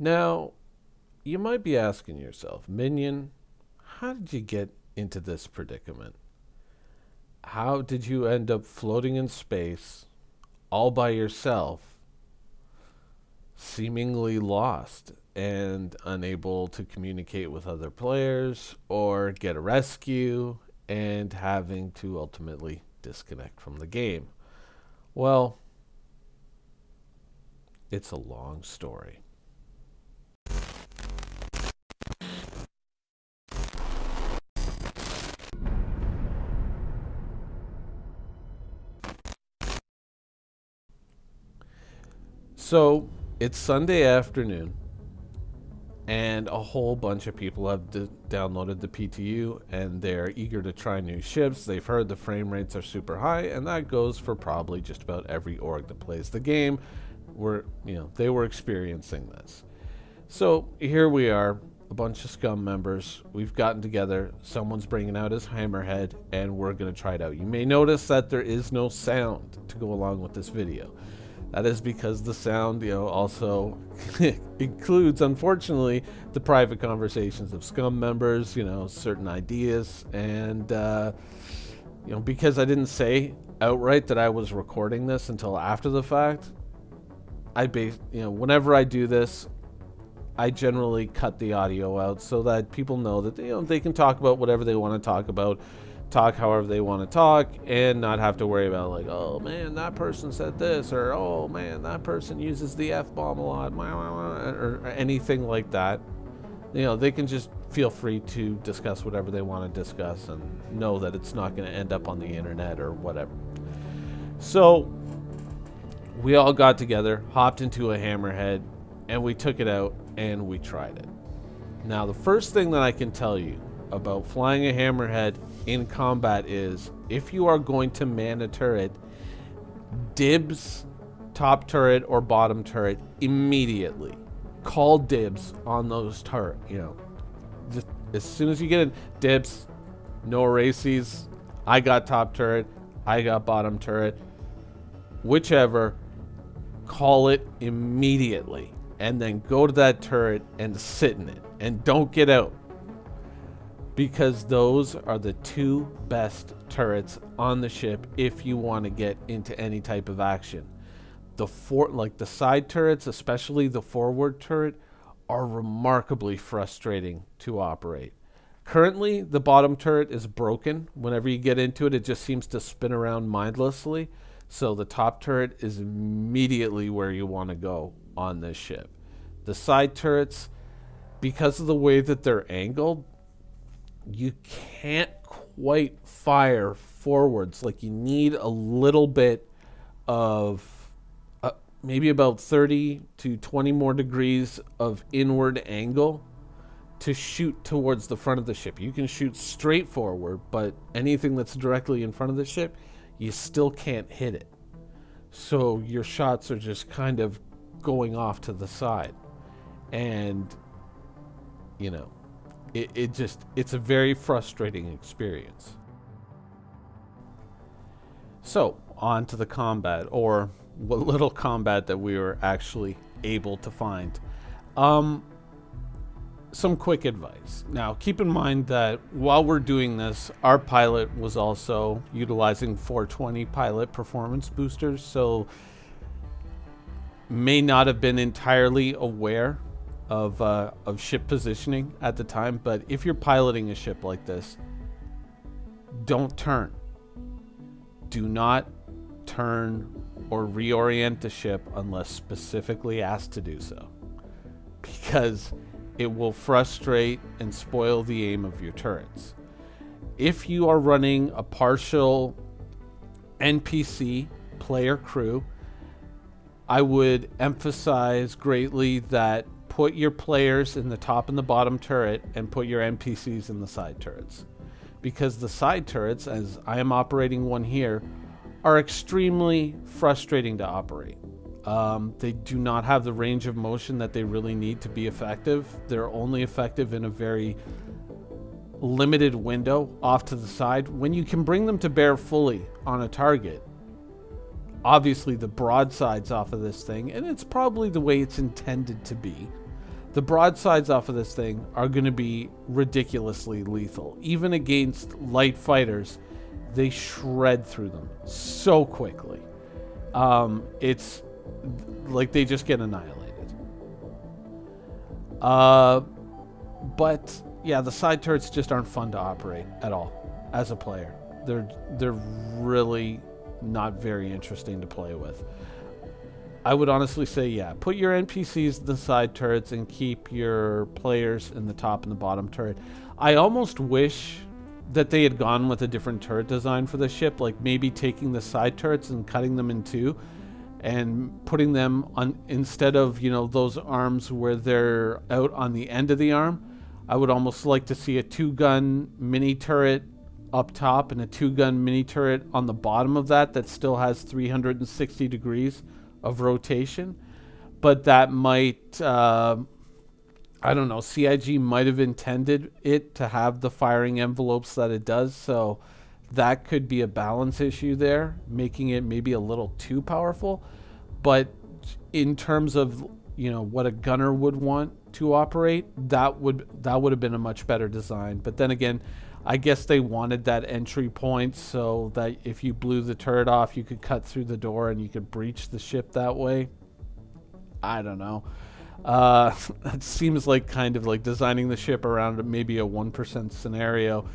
Now, you might be asking yourself, Minion, how did you get into this predicament? How did you end up floating in space all by yourself, seemingly lost and unable to communicate with other players or get a rescue and having to ultimately disconnect from the game? Well, it's a long story. So it's Sunday afternoon, and a whole bunch of people have downloaded the PTU, and they're eager to try new ships. They've heard the frame rates are super high, and that goes for probably just about every org that plays the game. They were experiencing this. So here we are, a bunch of scum members. We've gotten together. Someone's bringing out his hammerhead, and we're going to try it out. You may notice that there is no sound to go along with this video. That is because the sound, also includes, unfortunately, the private conversations of scum members, certain ideas, and, because I didn't say outright that I was recording this until after the fact, whenever I do this, I generally cut the audio out so that people know that they can talk about whatever they want to talk about, talk however they want to talk, and not have to worry about like, oh man, that person said this, or oh man, that person uses the F-bomb a lot, or anything like that. They can just feel free to discuss whatever they want to discuss and know that it's not going to end up on the internet or whatever. So we all got together, hopped into a hammerhead, and we took it out and we tried it. Now, the first thing that I can tell you about flying a hammerhead in combat is, if you are going to man a turret, dibs top turret or bottom turret immediately. Call dibs on those turret. Just as soon as you get in, dibs, no races. I got top turret, I got bottom turret, whichever. Call it immediately, and then go to that turret and sit in it, and don't get out, because those are the two best turrets on the ship if you want to get into any type of action. The side turrets, especially the forward turret, are remarkably frustrating to operate. Currently, the bottom turret is broken. Whenever you get into it, it just seems to spin around mindlessly. So the top turret is immediately where you want to go on this ship. The side turrets, because of the way that they're angled, you can't quite fire forwards. Like, you need a little bit of maybe about 30 to 20 more degrees of inward angle to shoot towards the front of the ship. You can shoot straight forward, but anything that's directly in front of the ship, you still can't hit it. So your shots are just kind of going off to the side. And, it's a very frustrating experience. So, on to the combat, or what little combat that we were actually able to find. Some quick advice. Now, keep in mind that while we're doing this, our pilot was also utilizing 420 pilot performance boosters, so may not have been entirely aware of ship positioning at the time. But if you're piloting a ship like this, don't turn. Do not turn or reorient the ship unless specifically asked to do so, because it will frustrate and spoil the aim of your turrets. If you are running a partial NPC player crew, I would emphasize greatly that put your players in the top and the bottom turret and put your NPCs in the side turrets. Because the side turrets, as I am operating one here, are extremely frustrating to operate. They do not have the range of motion that they really need to be effective. They're only effective in a very limited window off to the side. When you can bring them to bear fully on a target, obviously the broadsides off of this thing, and it's probably the way it's intended to be, the broadsides off of this thing are going to be ridiculously lethal. Even against light fighters, they shred through them so quickly. It's like they just get annihilated. But yeah, the side turrets just aren't fun to operate at all as a player. They're really not very interesting to play with. I would honestly say, yeah, put your NPCs in the side turrets and keep your players in the top and the bottom turret. I almost wish that they had gone with a different turret design for the ship, like maybe taking the side turrets and cutting them in two and putting them on, instead of, you know, those arms where they're out on the end of the arm. I would almost like to see a 2-gun mini turret up top and a 2-gun mini turret on the bottom of that still has 360 degrees of rotation. But that might, I don't know, CIG might have intended it to have the firing envelopes that it does, so that could be a balance issue there, making it maybe a little too powerful. But in terms of, you know, what a gunner would want to operate, that would have been a much better design. But then again, I guess they wanted that entry point so that if you blew the turret off, you could cut through the door and you could breach the ship that way. I don't know. It seems like kind of like designing the ship around maybe a 1% scenario.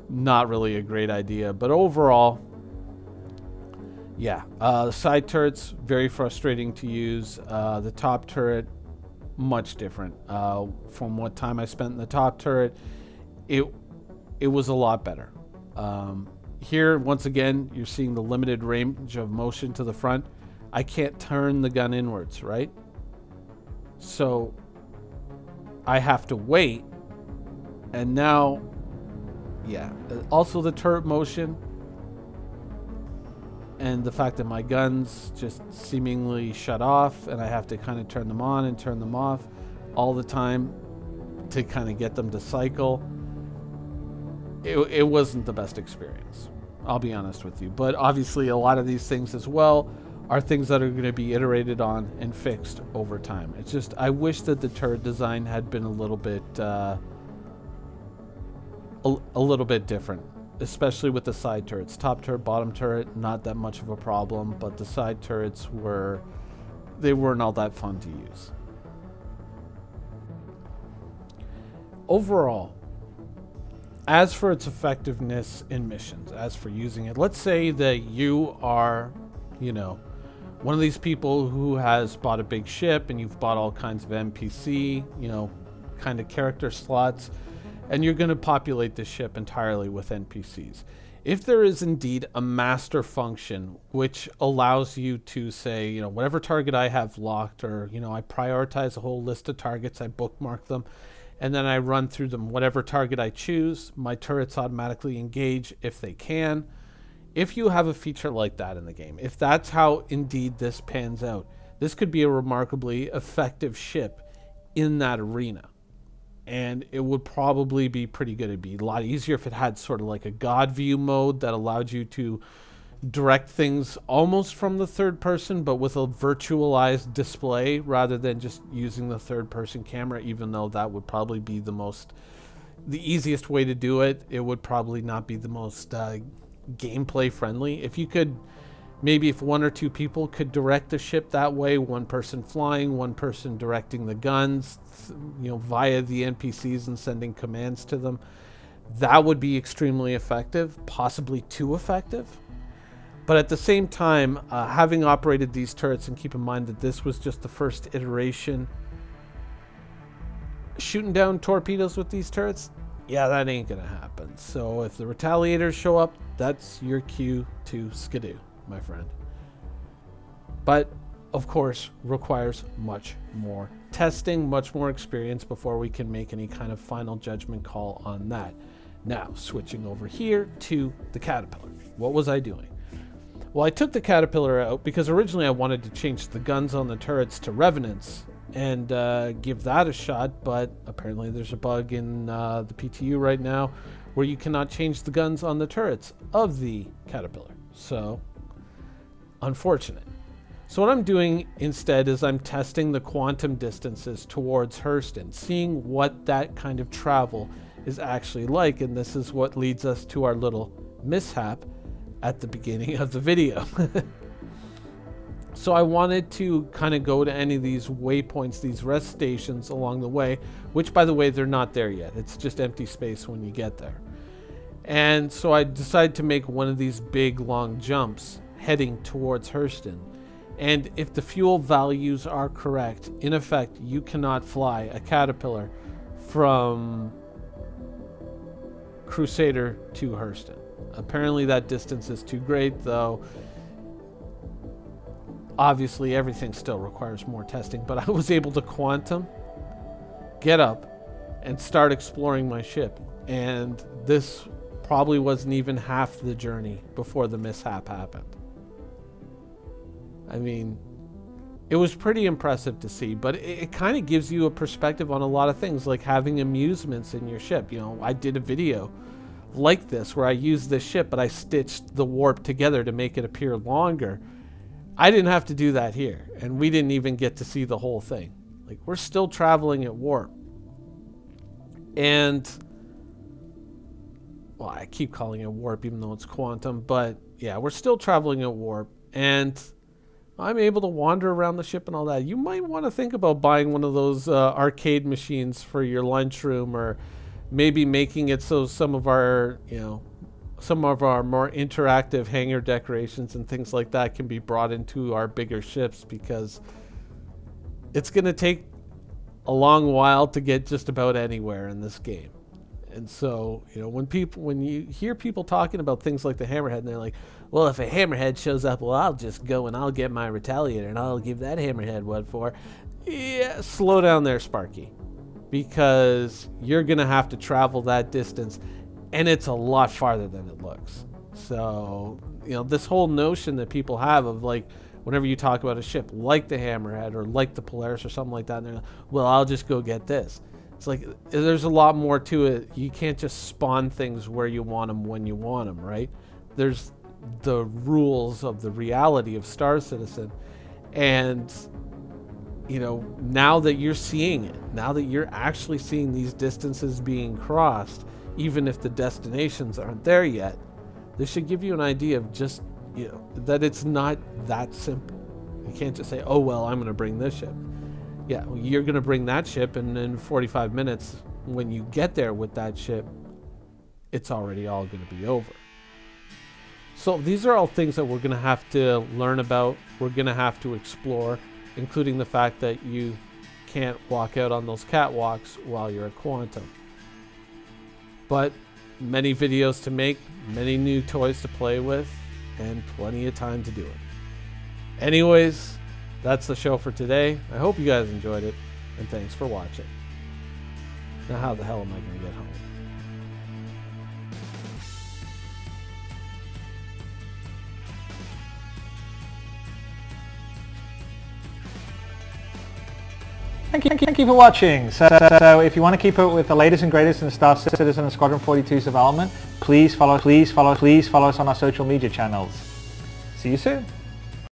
Not really a great idea. But overall, yeah, the side turrets, very frustrating to use. The top turret, much different. From what time I spent in the top turret, it was a lot better. Here, once again, you're seeing the limited range of motion to the front. I can't turn the gun inwards, right? So I have to wait. And now, yeah, also the turret motion and the fact that my guns just seemingly shut off and I have to kind of turn them on and turn them off all the time to kind of get them to cycle. It wasn't the best experience, I'll be honest with you. But obviously a lot of these things as well are things that are going to be iterated on and fixed over time. It's just, I wish that the turret design had been a little bit different, especially with the side turrets. Top turret, bottom turret, not that much of a problem, but the side turrets weren't all that fun to use. Overall, as for its effectiveness in missions, as for using it, let's say that you are, you know, one of these people who has bought a big ship and you've bought all kinds of NPC, you know, kind of character slots, and you're going to populate the ship entirely with NPCs. If there is indeed a master function which allows you to say, you know, whatever target I have locked, or, you know, I prioritize a whole list of targets, I bookmark them, and then I run through them. Whatever target I choose, my turrets automatically engage if they can. If you have a feature like that in the game, if that's how indeed this pans out, this could be a remarkably effective ship in that arena. And it would probably be pretty good. It'd be a lot easier if it had sort of like a God view mode that allowed you to direct things almost from the third person, but with a virtualized display rather than just using the third person camera, even though that would probably be the easiest way to do it. It would probably not be the most gameplay friendly. If you could, maybe if one or two people could direct the ship that way, one person flying, one person directing the guns, you know, via the NPCs and sending commands to them, that would be extremely effective, possibly too effective. But at the same time, having operated these turrets, and keep in mind that this was just the first iteration, shooting down torpedoes with these turrets, yeah, that ain't gonna happen. So if the retaliators show up, that's your cue to skidoo, my friend. But of course, requires much more testing, much more experience before we can make any kind of final judgment call on that. Now, switching over here to the Caterpillar. What was I doing? Well, I took the Caterpillar out because originally I wanted to change the guns on the turrets to Revenants and give that a shot, but apparently there's a bug in the PTU right now where you cannot change the guns on the turrets of the Caterpillar. So, unfortunate. So what I'm doing instead is I'm testing the quantum distances towards Hurston, seeing what that kind of travel is actually like, and this is what leads us to our little mishap at the beginning of the video. So I wanted to kind of go to any of these waypoints, these rest stations along the way, which by the way, they're not there yet. It's just empty space when you get there. And so I decided to make one of these big long jumps heading towards Hurston. And if the fuel values are correct, in effect, you cannot fly a Caterpillar from Crusader to Hurston. Apparently that distance is too great, though obviously everything still requires more testing. But I was able to quantum, get up, and start exploring my ship. And this probably wasn't even half the journey before the mishap happened. I mean, it was pretty impressive to see, but it kind of gives you a perspective on a lot of things, like having amusements in your ship. You know, I did a video like this where I used this ship, but I stitched the warp together to make it appear longer. I didn't have to do that here, and we didn't even get to see the whole thing. Like, we're still traveling at warp. And, well, I keep calling it warp even though it's quantum, but yeah, we're still traveling at warp, and I'm able to wander around the ship and all that. You might want to think about buying one of those arcade machines for your lunchroom, or maybe making it so some of our, some of our more interactive hangar decorations and things like that can be brought into our bigger ships, because it's going to take a long while to get just about anywhere in this game. And so, when you hear people talking about things like the Hammerhead, and they're like, well, if a Hammerhead shows up, well, I'll just go and I'll get my Retaliator and I'll give that Hammerhead what for. Yeah, slow down there, Sparky, because you're going to have to travel that distance, and it's a lot farther than it looks. So, this whole notion that people have of, like, whenever you talk about a ship like the Hammerhead or like the Polaris or something like that, and they're like, well, I'll just go get this. It's like, there's a lot more to it. You can't just spawn things where you want them when you want them, right? There's the rules of the reality of Star Citizen. And, now that you're seeing it, now that you're actually seeing these distances being crossed, even if the destinations aren't there yet, this should give you an idea of just, that it's not that simple. You can't just say, oh, well, I'm going to bring this ship. Yeah, you're going to bring that ship, and in 45 minutes, when you get there with that ship, it's already all going to be over. So these are all things that we're going to have to learn about. We're going to have to explore, including the fact that you can't walk out on those catwalks while you're at Quantum. But many videos to make, many new toys to play with, and plenty of time to do it. Anyways, that's the show for today. I hope you guys enjoyed it, and thanks for watching. Now, how the hell am I going to get home? Thank you for watching. So if you want to keep up with the latest and greatest in Star Citizen and Squadron 42's development, please follow us on our social media channels. See you soon.